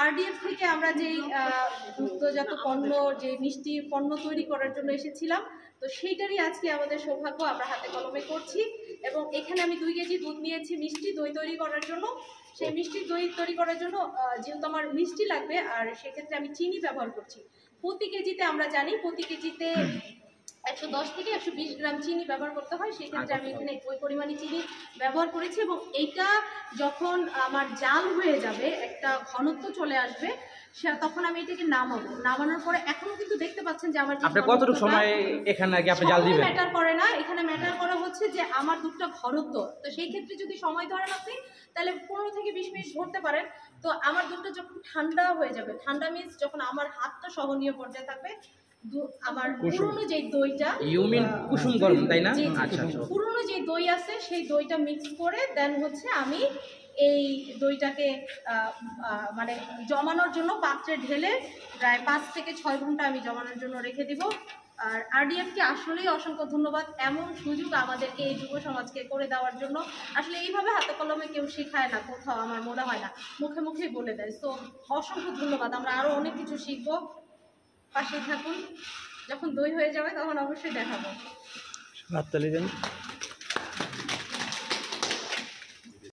RDF থেকে আমরা যেই দুগ্ধজাত পণ্য যে মিষ্টি পণ্য তৈরি করার জন্য এসেছিলাম, তো সেইটারই আজকে আমাদের সৌভাগ্য আমরা হাতে কলমে করছি। এবং এখানে আমি 2 কেজি দুধ নিয়েছি মিষ্টি দই তৈরি করার জন্য। সেই মিষ্টি দই তৈরি করার জন্য যেহেতু আমার মিষ্টি লাগবে, আর সেক্ষেত্রে আমি চিনি ব্যবহার করছি। প্রতি কেজিতে আমরা জানি প্রতি কেজিতে 110 থেকে 120 গ্রাম চিনি ব্যবহার করতে হয়। সেই ক্ষেত্রে আমি এখানে ওই পরিমাণে চিনি ব্যবহার করেছি। এবং এইটা যখন আমার জাল হয়ে যাবে, একটা ঘনত্ব চলে আসবে, তখন আমি এটাকে নামানোর পরে এখনো কিন্তু দেখতে পাচ্ছেন যে আমার আপনি কতটুকু সময় এখানে আগে আপনি জাল দিবেন? ম্যাটার করে না, এখানে ম্যাটার করে হচ্ছে যে আমার দুধটা ঘনত্ব। তো সেই ক্ষেত্রে যদি সময় ধরেন আপনি, তাহলে 15 থেকে 20 মিনিট ধরতে পারেন। তো আমার দুধটা যখন ঠান্ডা হয়ে যাবে, ঠান্ডা মিন্স যখন আমার হাতটা সহনীয় পর্যায়ে থাকবে, আমার পুরনো যে দইটা, ইউ মিন কুসুম গরম, তাই না? আচ্ছা, পুরনো যে দই আছে সেই দইটা মিক্স করে দেন হচ্ছে আমি এই দইটাকে মানে জমানোর জন্য পাত্রে ঢেলে প্রায় 5 থেকে 6 ঘন্টা আমি জমানোর জন্য রেখে দিব। আর আরডিএফকে আসলেই অসংখ্য ধন্যবাদ, এমন সুযোগ আমাদেরকে এই যুব সমাজকে করে দেওয়ার জন্য। আসলে এইভাবে হাতে কলমে কেউ শেখায় না কোথাও, আমার মনে হয় না, মুখে মুখেই বলে দেয়। সো অসংখ্য ধন্যবাদ, আমরা আরও অনেক কিছু শিখবো। পাশেই থাকুন, যখন দই হয়ে যাবে তখন অবশ্যই দেখাবো।